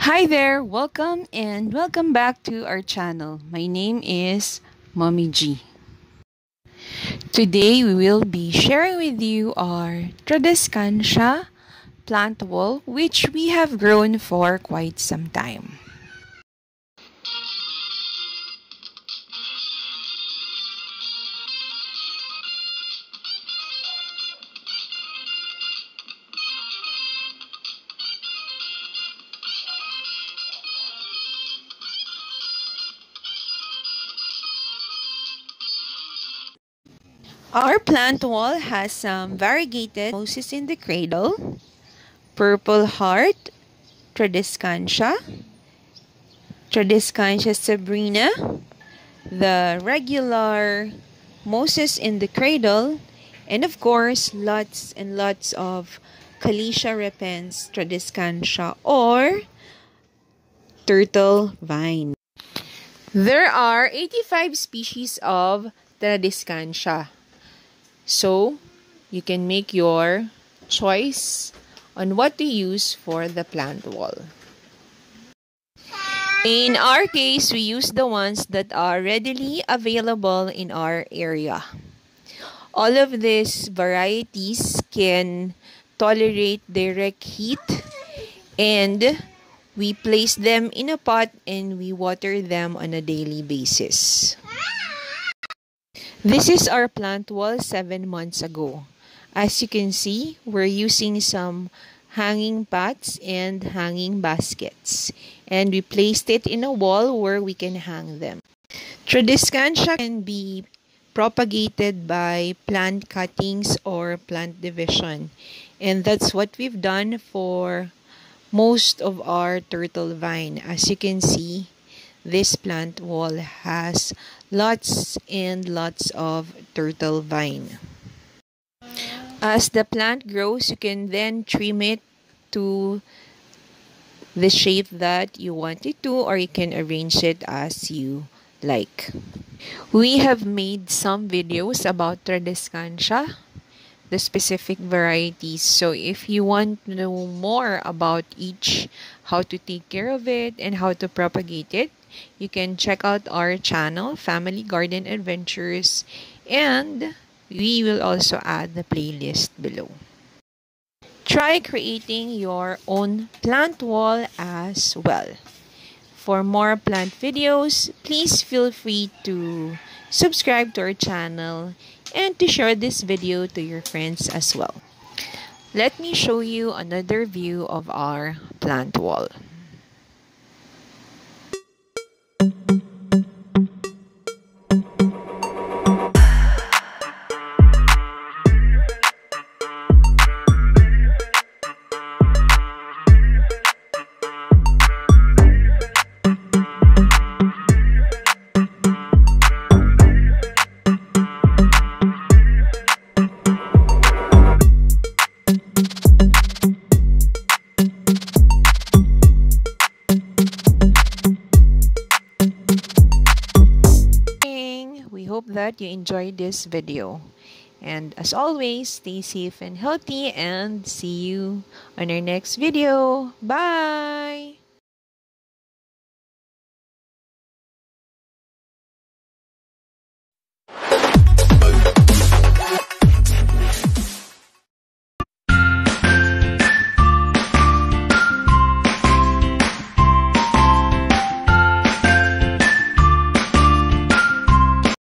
Hi there, welcome back to our channel. My name is Mommy G. Today we will be sharing with you our Tradescantia plant wall, which we have grown for quite some time. Our plant wall has some variegated Moses in the cradle, Purple Heart, Tradescantia, Tradescantia Sabrina, the regular Moses in the cradle, and of course, lots and lots of Calicia repens Tradescantia or turtle vine. There are 85 species of Tradescantia. So, you can make your choice on what to use for the plant wall. In our case, we use the ones that are readily available in our area. All of these varieties can tolerate direct heat, and we place them in a pot and we water them on a daily basis. This is our plant wall 7 months ago. As you can see, we're using some hanging pots and hanging baskets, and we placed it in a wall where we can hang them. Tradescantia can be propagated by plant cuttings or plant division, and that's what we've done for most of our turtle vine. As you can see, this plant wall has lots and lots of turtle vine. As the plant grows, you can then trim it to the shape that you want it to, or you can arrange it as you like. We have made some videos about Tradescantia, the specific varieties. So if you want to know more about each, how to take care of it, and how to propagate it, you can check out our channel, Family Garden Adventures, and we will also add the playlist below. Try creating your own plant wall as well. For more plant videos, please feel free to subscribe to our channel and to share this video to your friends as well. Let me show you another view of our plant wall. We hope that you enjoyed this video. And as always, stay safe and healthy, and see you on our next video. Bye!